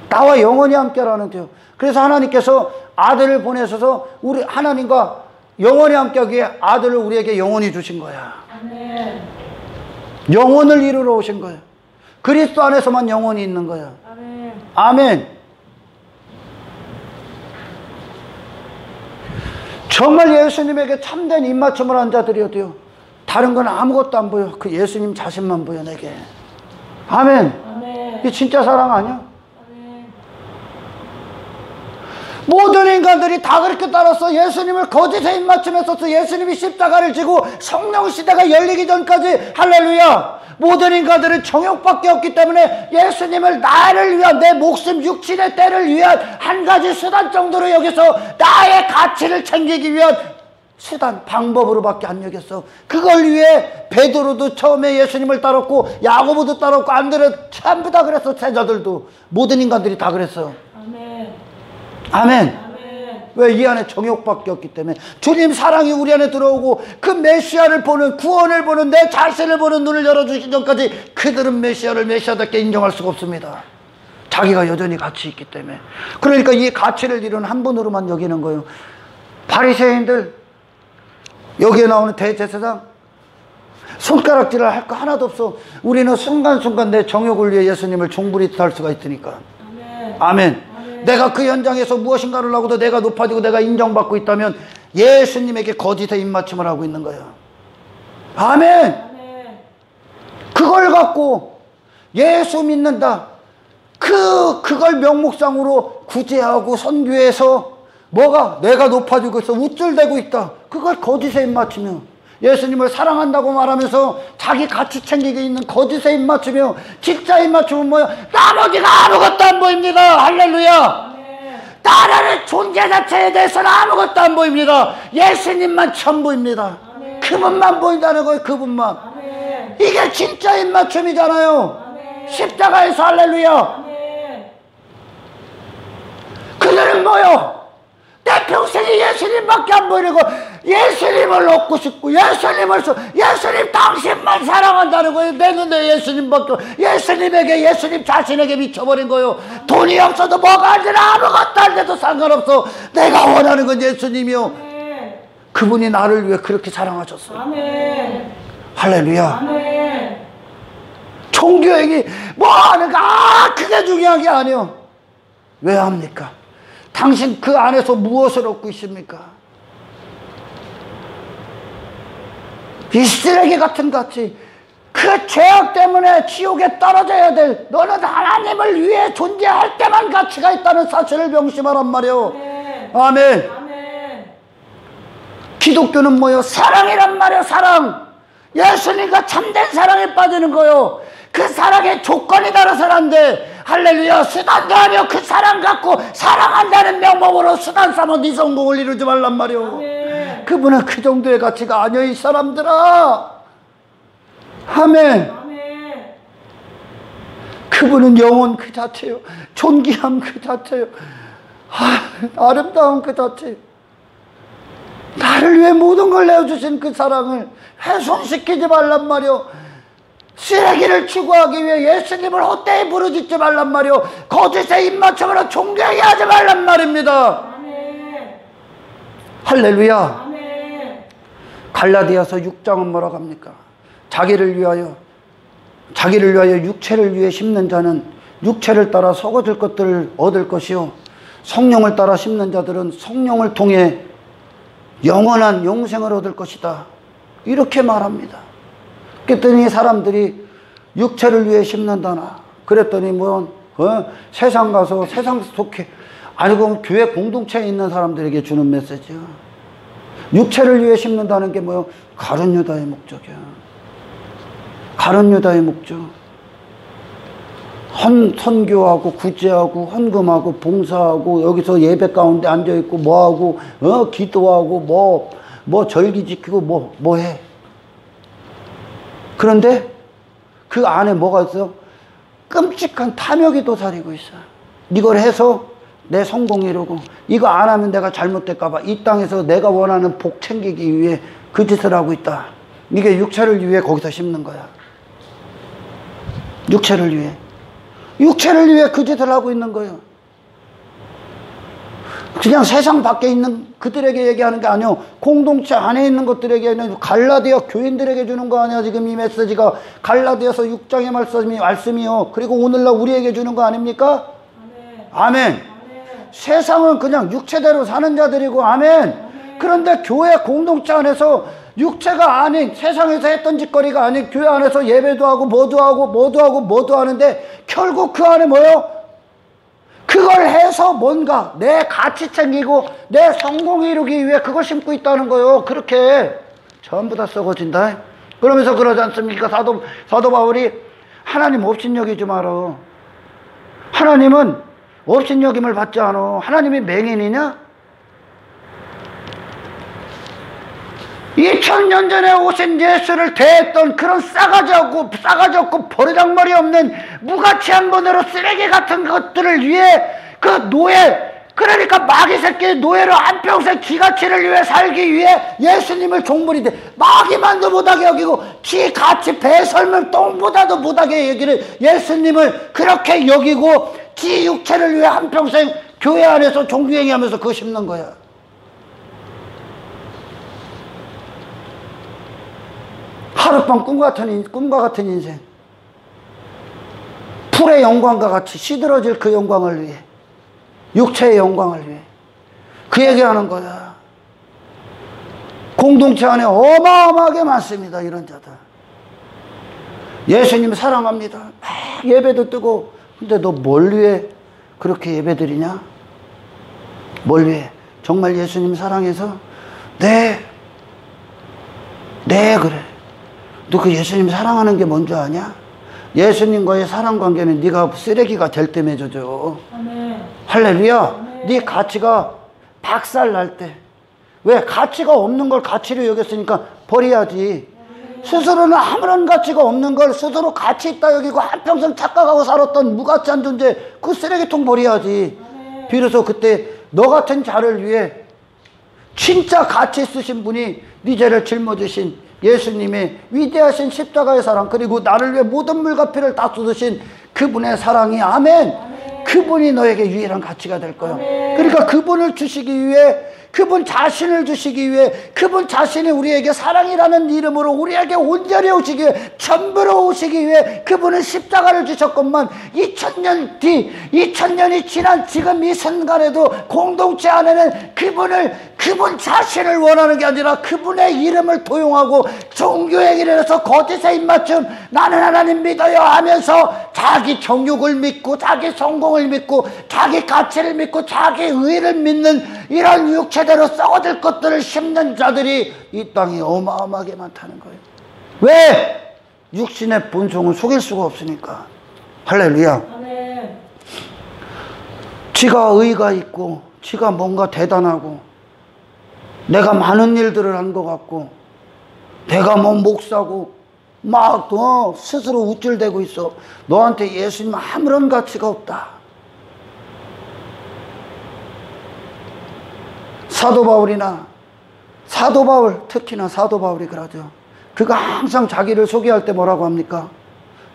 나와 영원히 함께하라는 뜻이야. 그래서 하나님께서 아들을 보내셔서 우리 하나님과 영원히 함께하기 위해 아들을 우리에게 영원히 주신 거야. 아멘. 영원을 이루러 오신 거야. 그리스도 안에서만 영원히 있는 거야. 아멘. 아멘. 정말 예수님에게 참된 입맞춤을 한 자들이어도요, 다른 건 아무것도 안 보여. 그 예수님 자신만 보여, 내게. 아멘. 아멘. 이게 진짜 사랑 아니야? 아멘. 모든 인간들이 다 그렇게 따랐어. 예수님을 거짓에 입맞춤했었어. 예수님이 십자가를 지고 성령 시대가 열리기 전까지. 할렐루야. 모든 인간들은 정욕밖에 없기 때문에 예수님을 나를 위한, 내 목숨 육신의 때를 위한 한 가지 수단 정도로 여기서 나의 가치를 챙기기 위한 수단, 방법으로밖에 안 여겼어. 그걸 위해 베드로도 처음에 예수님을 따랐고, 야고보도 따랐고, 안드레 전부 다 그랬어. 제자들도. 모든 인간들이 다 그랬어. 아멘. 아멘. 왜? 이 안에 정욕밖에 없기 때문에. 주님 사랑이 우리 안에 들어오고 그 메시아를 보는, 구원을 보는, 내 자신을 보는 눈을 열어주시기 전까지 그들은 메시아를 메시아답게 인정할 수가 없습니다. 자기가 여전히 가치 있기 때문에. 그러니까 이 가치를 이루는 한 분으로만 여기는 거예요. 바리새인들, 여기에 나오는 대제사장, 손가락질을 할 거 하나도 없어. 우리는 순간순간 내 정욕을 위해 예수님을 종부리 할 수가 있으니까. 아멘. 아멘. 내가 그 현장에서 무엇인가를 하고도 내가 높아지고 내가 인정받고 있다면 예수님에게 거짓의 입맞춤을 하고 있는 거예요. 아멘. 그걸 갖고 예수 믿는다. 그걸 명목상으로 구제하고 선교해서 뭐가? 내가 높아지고 있어. 우쭐대고 있다. 그걸 거짓에 입맞추며 예수님을 사랑한다고 말하면서 자기 가치 챙기게 있는 거짓에 입맞추며 진짜에 입맞추면 뭐야? 나머지가 아무것도 안 보입니다. 할렐루야. 나라는 존재 자체에 대해서는 아무것도 안 보입니다. 예수님만 전부입니다. 그분만 보인다는 거예요. 그분만. 이게 진짜 입맞춤이잖아요. 십자가에서 할렐루야. 그들은 뭐요? 내 평생에 예수님밖에 안 보이고 예수님을 얻고 싶고 예수님 당신만 사랑한다는 거예요. 내 눈에 예수님밖에 예수님에게 예수님 자신에게 미쳐버린 거예요. 돈이 없어도 뭐가 안 되나 아무것도 안 돼도 상관없어. 내가 원하는 건 예수님이요. 그분이 나를 위해 그렇게 사랑하셨어요. 할렐루야. 종교행위 뭐 하는가 그게 중요한 게 아니에요. 왜 합니까? 당신 그 안에서 무엇을 얻고 있습니까? 이 쓰레기 같은 같이 그 죄악 때문에 지옥에 떨어져야 될 너는 하나님을 위해 존재할 때만 가치가 있다는 사실을 명심하란 말이에요. 아멘. 기독교는 뭐예요? 사랑이란 말이에요. 사랑. 예수님과 참된 사랑에 빠지는 거예요. 그 사랑의 조건이 따라서는 안 돼. 할렐루야. 수단도 아니요. 그 사랑 갖고 사랑한다는 명목으로 수단 삼아 네 성공을 이루지 말란 말이요. 그분은 그 정도의 가치가 아니요. 이 사람들아. 아멘. 그분은 영혼 그 자체요. 존귀함 그 자체요. 아름다운 그 자체. 나를 위해 모든 걸 내어주신 그 사랑을 훼손시키지 말란 말이요. 쓰레기를 추구하기 위해 예수님을 헛되이 부르짖지 말란 말이요. 거짓에 입맞춤으로 존경하게 하지 말란 말입니다. 할렐루야. 갈라디아서 6장은 뭐라고 합니까? 자기를 위하여 육체를 위해 심는 자는 육체를 따라 썩어질 것들을 얻을 것이요 성령을 따라 심는 자들은 성령을 통해 영원한 용생을 얻을 것이다. 이렇게 말합니다. 그랬더니 사람들이 육체를 위해 심는다나 그랬더니 세상 가서 세상 속에 아니 그럼 교회 공동체에 있는 사람들에게 주는 메시지야. 육체를 위해 심는다는 게 뭐예요? 가룟 유다의 목적이야. 가룟 유다의 목적. 선교하고 구제하고 헌금하고 봉사하고 여기서 예배 가운데 앉아있고 뭐하고 기도하고 뭐 절기 지키고 뭐 해. 그런데 그 안에 뭐가 있어? 끔찍한 탐욕이 도사리고 있어. 이걸 해서 내 성공 이루고 이거 안 하면 내가 잘못될까봐 이 땅에서 내가 원하는 복 챙기기 위해 그 짓을 하고 있다. 이게 육체를 위해 거기서 심는 거야. 육체를 위해 그 짓을 하고 있는 거예요. 그냥 세상 밖에 있는 그들에게 얘기하는 게 아니요. 공동체 안에 있는 것들에게 갈라디아 교인들에게 주는 거 아니야. 지금 이 메시지가 갈라디아서 6장의 말씀이요. 그리고 오늘날 우리에게 주는 거 아닙니까? 아멘. 세상은 그냥 육체대로 사는 자들이고 아멘. 그런데 교회 공동체 안에서 육체가 아닌 세상에서 했던 짓거리가 아닌 교회 안에서 예배도 하고 뭐도 하는데 결국 그 안에 뭐요? 그걸 해서 뭔가 내 가치 챙기고 내 성공 이루기 위해 그걸 심고 있다는 거예요. 그렇게 전부 다 썩어진다. 그러면서 그러지 않습니까? 사도 바울이 하나님 업신여기지 마라. 하나님은 업신여김을 받지 않아. 하나님이 맹인이냐? 2000년 전에 오신 예수를 대했던 그런 싸가지 없고 버르장머리 없는 무가치한 분으로 쓰레기 같은 것들을 위해 그 노예, 그러니까 마귀 새끼의 노예로 한평생 지가치를 위해 살기 위해 예수님을 종물이 돼 마귀만도 못하게 여기고 지 가치 배설물 똥보다도 못하게 여기는 예수님을 그렇게 여기고 지 육체를 위해 한평생 교회 안에서 종교행위하면서 그거 심는 거야. 하룻밤 꿈과 같은 인생. 풀의 영광과 같이 시들어질 그 영광을 위해, 육체의 영광을 위해 그 얘기하는 거야. 공동체 안에 어마어마하게 많습니다. 이런 자들. 예수님 사랑합니다. 막 예배도 뜨고. 근데 너 뭘 위해 그렇게 예배 드리냐? 뭘 위해? 정말 예수님 사랑해서? 네. 네, 그래. 너 그 예수님 사랑하는 게 뭔지 아냐? 예수님과의 사랑 관계는 네가 쓰레기가 될 때 맺어져. 아멘. 할렐루야. 아멘. 네 가치가 박살 날 때. 왜? 가치가 없는 걸 가치로 여겼으니까 버려야지. 스스로는 아무런 가치가 없는 걸 스스로 가치 있다 여기고 한평생 착각하고 살았던 무가치한 존재, 그 쓰레기통 버려야지. 비로소 그때 너 같은 자를 위해 진짜 가치 있으신 분이 네 죄를 짊어지신 예수님의 위대하신 십자가의 사랑, 그리고 나를 위해 모든 물과 피를 다 쏟으신 그분의 사랑이, 아멘, 그분이 너에게 유일한 가치가 될 거야. 그러니까 그분을 주시기 위해, 그분 자신을 주시기 위해, 그분 자신이 우리에게 사랑이라는 이름으로 우리에게 온전히 오시기 위해, 전부로 오시기 위해 그분은 십자가를 주셨건만 2000년 뒤, 2000년이 지난 지금 이 순간에도 공동체 안에는 그분 자신을 원하는 게 아니라 그분의 이름을 도용하고 종교의 길에 서 거짓에 입맞춤, 나는 하나님 믿어요 하면서 자기 정욕을 믿고 자기 성공을 믿고 자기 가치를 믿고 자기 의를 믿는 이런 육체대로 썩어질 것들을 심는 자들이 이 땅에 어마어마하게 많다는 거예요. 왜? 육신의 본성을 속일 수가 없으니까. 할렐루야. 아멘. 지가 의가 있고 지가 뭔가 대단하고 내가 많은 일들을 한 것 같고 내가 뭐 목사고 막 스스로 우쭐대고 있어. 너한테 예수님 아무런 가치가 없다. 사도 바울, 특히나 사도 바울이 그러죠. 그가 항상 자기를 소개할 때 뭐라고 합니까?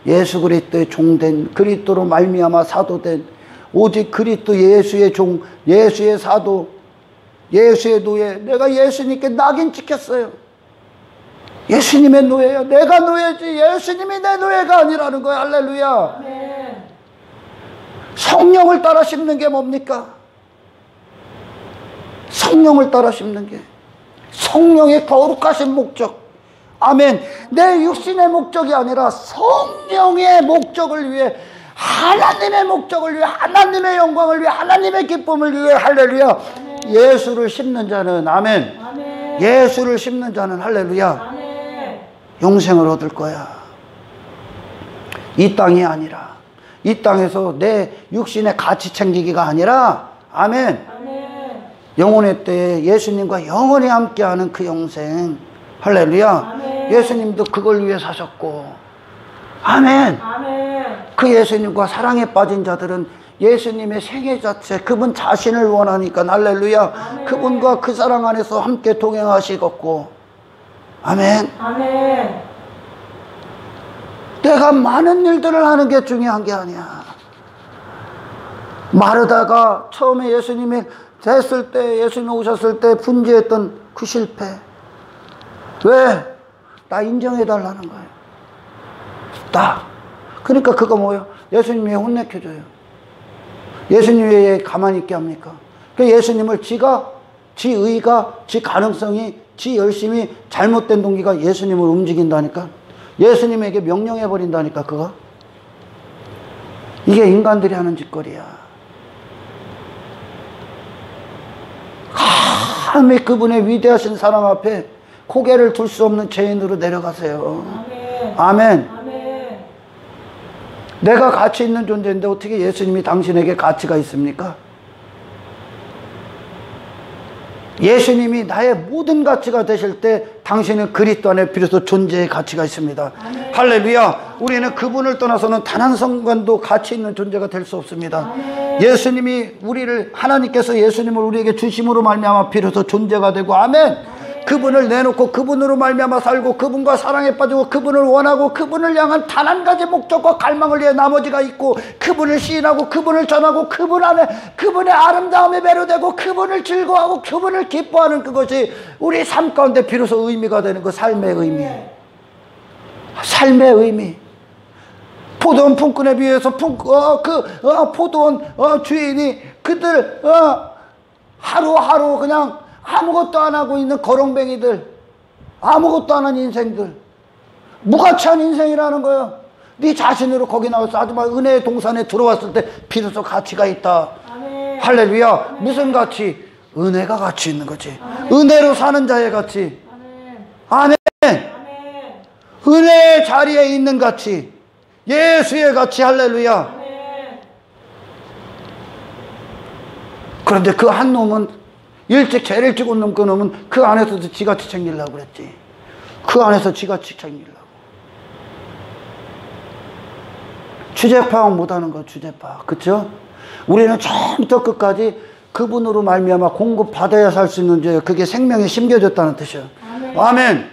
예수 그리스도의 종된, 그리스도로 말미암아 사도된, 오직 그리스도 예수의 종, 예수의 사도, 예수의 노예. 내가 예수님께 낙인 찍혔어요. 예수님의 노예야. 내가 노예지 예수님이 내 노예가 아니라는 거야. 할렐루야. 아멘. 성령을 따라 심는 게 뭡니까? 성령을 따라 심는 게 성령의 거룩하신 목적. 아멘. 내 육신의 목적이 아니라 성령의 목적을 위해, 하나님의 목적을 위해, 하나님의 영광을 위해, 하나님의 기쁨을 위해, 할렐루야. 아멘. 예수를 심는 자는, 아멘, 아멘. 예수를 심는 자는, 할렐루야, 아멘. 영생을 얻을 거야. 이 땅이 아니라, 이 땅에서 내 육신의 가치 챙기기가 아니라, 아멘, 아멘. 영혼의 때에 예수님과 영원히 함께하는 그 영생. 할렐루야. 아멘. 예수님도 그걸 위해 사셨고, 아멘. 아멘. 그 예수님과 사랑에 빠진 자들은 예수님의 생애 자체, 그분 자신을 원하니까, 할렐루야. 아멘. 그분과 그 사랑 안에서 함께 동행하시겠고, 아멘. 아멘. 내가 많은 일들을 하는 게 중요한 게 아니야. 마르다가 처음에 예수님이 됐을 때, 예수님 오셨을 때 분주했던 그 실패. 왜? 나 인정해달라는 거예요. 나. 그러니까 그거 뭐예요? 예수님이 혼내켜줘요. 예수님이 왜 가만히 있게 합니까? 그 예수님을 지 의가, 지 가능성이, 지 열심이, 잘못된 동기가 예수님을 움직인다니까. 예수님에게 명령해버린다니까, 그거. 이게 인간들이 하는 짓거리야. 감히 그분의 위대하신 사랑 앞에 고개를 둘 수 없는 죄인으로 내려가세요. 아멘. 아멘. 아멘. 내가 가치 있는 존재인데 어떻게 예수님이 당신에게 가치가 있습니까? 예수님이 나의 모든 가치가 되실 때 당신은 그리스도 안에 비로소 존재의 가치가 있습니다. 아멘. 할렐루야. 우리는 그분을 떠나서는 단 한 순간도 가치 있는 존재가 될 수 없습니다. 아멘. 예수님이 하나님께서 예수님을 우리에게 주심으로 말미암아 비로소 존재가 되고, 아멘. 그분을 내놓고 그분으로 말미암아 살고 그분과 사랑에 빠지고 그분을 원하고 그분을 향한 단 한 가지 목적과 갈망을 위해 나머지가 있고, 그분을 시인하고 그분을 전하고 그분 안에 그분의 아름다움에 매료되고 그분을 즐거워하고 그분을 기뻐하는 그것이 우리 삶 가운데 비로소 의미가 되는 그 삶의 의미. 삶의 의미. 포도원 품꾼에 비해서 포도원 주인이 그들 하루하루 그냥 아무것도 안 하고 있는 거렁뱅이들, 아무것도 안 하는 인생들, 무가치한 인생이라는 거예요. 네 자신으로 거기 나와서 아주 막 은혜의 동산에 들어왔을 때 비로소 가치가 있다. 아멘. 할렐루야. 무슨 가치? 은혜가 같이 있는 거지. 은혜로 사는 자의 같이. 아멘. 아멘. 아멘. 은혜의 자리에 있는 같이. 예수의 같이. 할렐루야. 아멘. 그런데 그 한 놈은 제일 일찍 온 놈, 그 놈은 그 안에서도 지같이 챙기려고 그랬지. 그 안에서 지같이 챙기려고. 주제 파악 못하는 거, 주제 파악. 그쵸? 우리는 처음부터 끝까지 그분으로 말미암아 공급받아야 살 수 있는 줄, 그게 생명에 심겨졌다는 뜻이에요. 아멘. 아멘.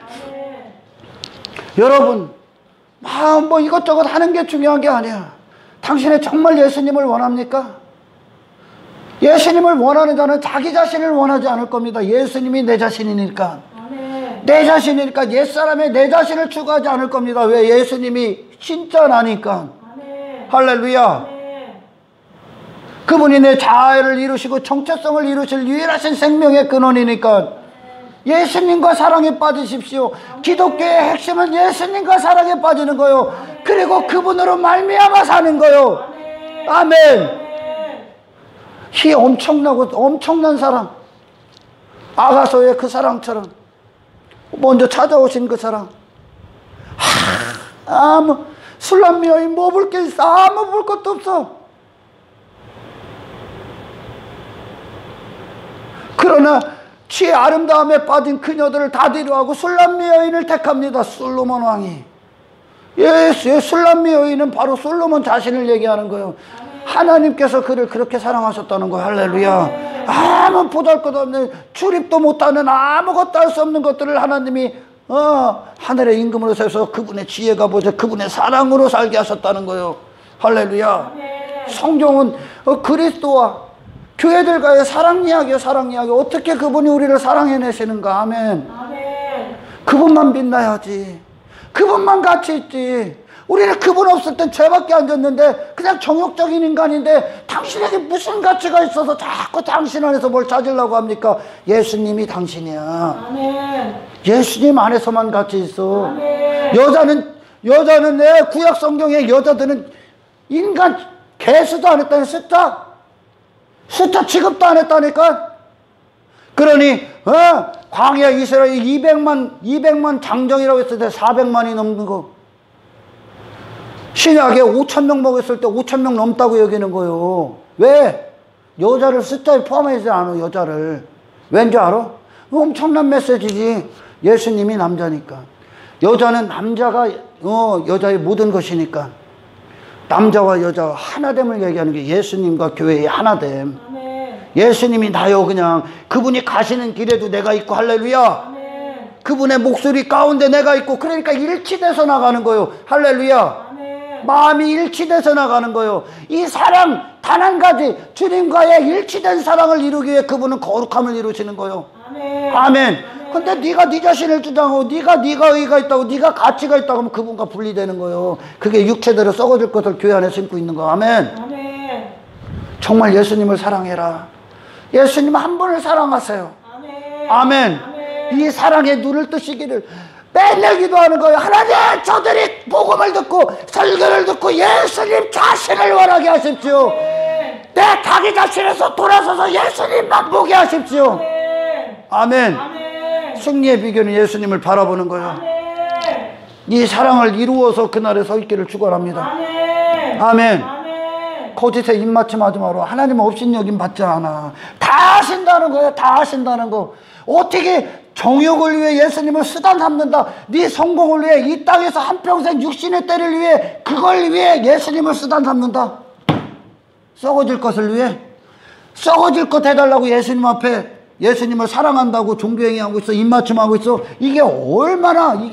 여러분, 뭐 이것저것 하는 게 중요한 게 아니야. 당신이 정말 예수님을 원합니까? 예수님을 원하는 자는 자기 자신을 원하지 않을 겁니다. 예수님이 내 자신이니까. 아멘. 내 자신이니까 옛사람의 내 자신을 추구하지 않을 겁니다. 왜? 예수님이 진짜 나니까. 아멘. 할렐루야. 아멘. 그분이 내 자아를 이루시고 정체성을 이루실 유일하신 생명의 근원이니까 예수님과 사랑에 빠지십시오. 기독교의 핵심은 예수님과 사랑에 빠지는 거요. 그리고 그분으로 말미암아 사는 거요. 아멘. 이 엄청난 사랑, 아가서의 그 사랑처럼 먼저 찾아오신 그 사랑. 아무 술람 여인 뭐 볼 게 있어? 아무 볼 것도 없어. 그러나 취의 아름다움에 빠진 그녀들을 다 뒤로하고 술람미 여인을 택합니다. 솔로몬 왕이. 예수의 술람미 여인은 바로 솔로몬 자신을 얘기하는 거예요. 하나님께서 그를 그렇게 사랑하셨다는 거예요. 할렐루야. 아무 보잘것없는 출입도 못하는 아무것도 할 수 없는 것들을 하나님이 하늘의 임금으로 세서 그분의 지혜가 보자 그분의 사랑으로 살게 하셨다는 거예요. 할렐루야. 성경은 그리스도와 교회들과의 사랑 이야기요. 사랑 이야기. 어떻게 그분이 우리를 사랑해내시는가. 아멘. 아멘. 그분만 빛나야지. 그분만 같이 있지. 우리는 그분 없을 땐 죄밖에 안 졌는데 그냥 정욕적인 인간인데 당신에게 무슨 가치가 있어서 자꾸 당신 안에서 뭘 찾으려고 합니까? 예수님이 당신이야. 아멘. 예수님 안에서만 같이 있어. 아멘. 여자는 내 구약 성경의 여자들은 인간 개수도 안 했다니. 숫자 취급도 안 했다니까. 그러니 광야 이스라엘 200만 장정이라고 했을 때 400만이 넘는 거. 신약에 5,000명 먹였을 때 5,000명 넘다고 여기는 거예요. 왜? 여자를 숫자에 포함하지 않아. 여자를. 왠지 알아? 엄청난 메시지지. 예수님이 남자니까. 여자는 남자가 여자의 모든 것이니까. 남자와 여자와 하나됨을 얘기하는 게 예수님과 교회의 하나됨. 아멘. 예수님이 나요. 그냥 그분이 가시는 길에도 내가 있고. 할렐루야. 아멘. 그분의 목소리 가운데 내가 있고. 그러니까 일치돼서 나가는 거예요. 할렐루야. 아멘. 마음이 일치돼서 나가는 거예요. 이 사랑 단 한 가지 주님과의 일치된 사랑을 이루기 위해 그분은 거룩함을 이루시는 거예요. 아멘. 아멘. 근데 네가 네 자신을 주장하고 네가 의의가 있다고 네가 가치가 있다고 하면 그분과 분리되는 거예요. 그게 육체대로 썩어질 것을 교회 안에 심고 있는 거. 아멘. 아멘. 정말 예수님을 사랑해라. 예수님 한 분을 사랑하세요. 아멘. 아멘. 아멘. 이 사랑에 눈을 뜨시기를 맨날 기도하는 거예요. 하나님, 저들이 복음을 듣고 설교를 듣고 예수님 자신을 원하게 하십시오. 아멘. 내 자기 자신에서 돌아서서 예수님만 보게 하십시오. 아멘. 아멘. 승리의 비결은 예수님을 바라보는 거예요. 아멘. 이 사랑을 이루어서 그날에 서 있기를 축원합니다. 아멘. 아멘. 아멘. 거짓에 입맞춤하지 마라. 하나님 없인 여긴 받지 않아. 다 하신다는 거예요. 다 하신다는 거. 어떻게 정욕을 위해 예수님을 수단 삼는다. 네 성공을 위해 이 땅에서 한평생 육신의 때를 위해 그걸 위해 예수님을 수단 삼는다. 썩어질 것을 위해 썩어질 것 해달라고 예수님 앞에 예수님을 사랑한다고 종교행위하고 있어. 입맞춤하고 있어. 이게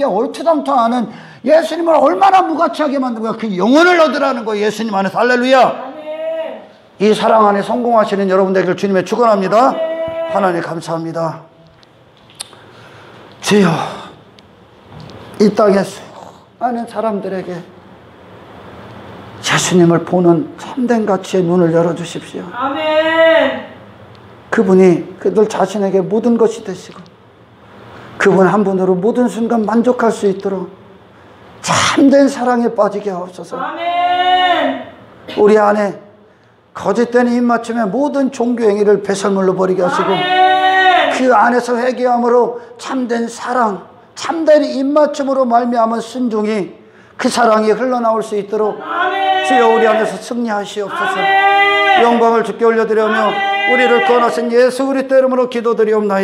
얼토당토하는 예수님을 얼마나 무가치하게 만든 거야. 그 영혼을 얻으라는 거예요. 예수님 안에서. 할렐루야. 아멘. 이 사랑 안에 성공하시는 여러분들에게 주님의 축원합니다. 아멘. 하나님 감사합니다. 주여, 이 땅에 수많은 사람들에게 예수님을 보는 참된 가치의 눈을 열어주십시오. 아멘. 그분이 그들 자신에게 모든 것이 되시고 그분 한 분으로 모든 순간 만족할 수 있도록 참된 사랑에 빠지게 하옵소서. 아멘. 우리 안에 거짓된 입맞춤에 모든 종교 행위를 배설물로 버리게 하시고 그 안에서 회개함으로 참된 사랑, 참된 입맞춤으로 말미암은 순종이, 그 사랑이 흘러나올 수 있도록 주여 우리 안에서 승리하시옵소서. 영광을 주께 올려드리며 우리를 구원하신 예수 그리스도 이름으로 기도드리옵나이다.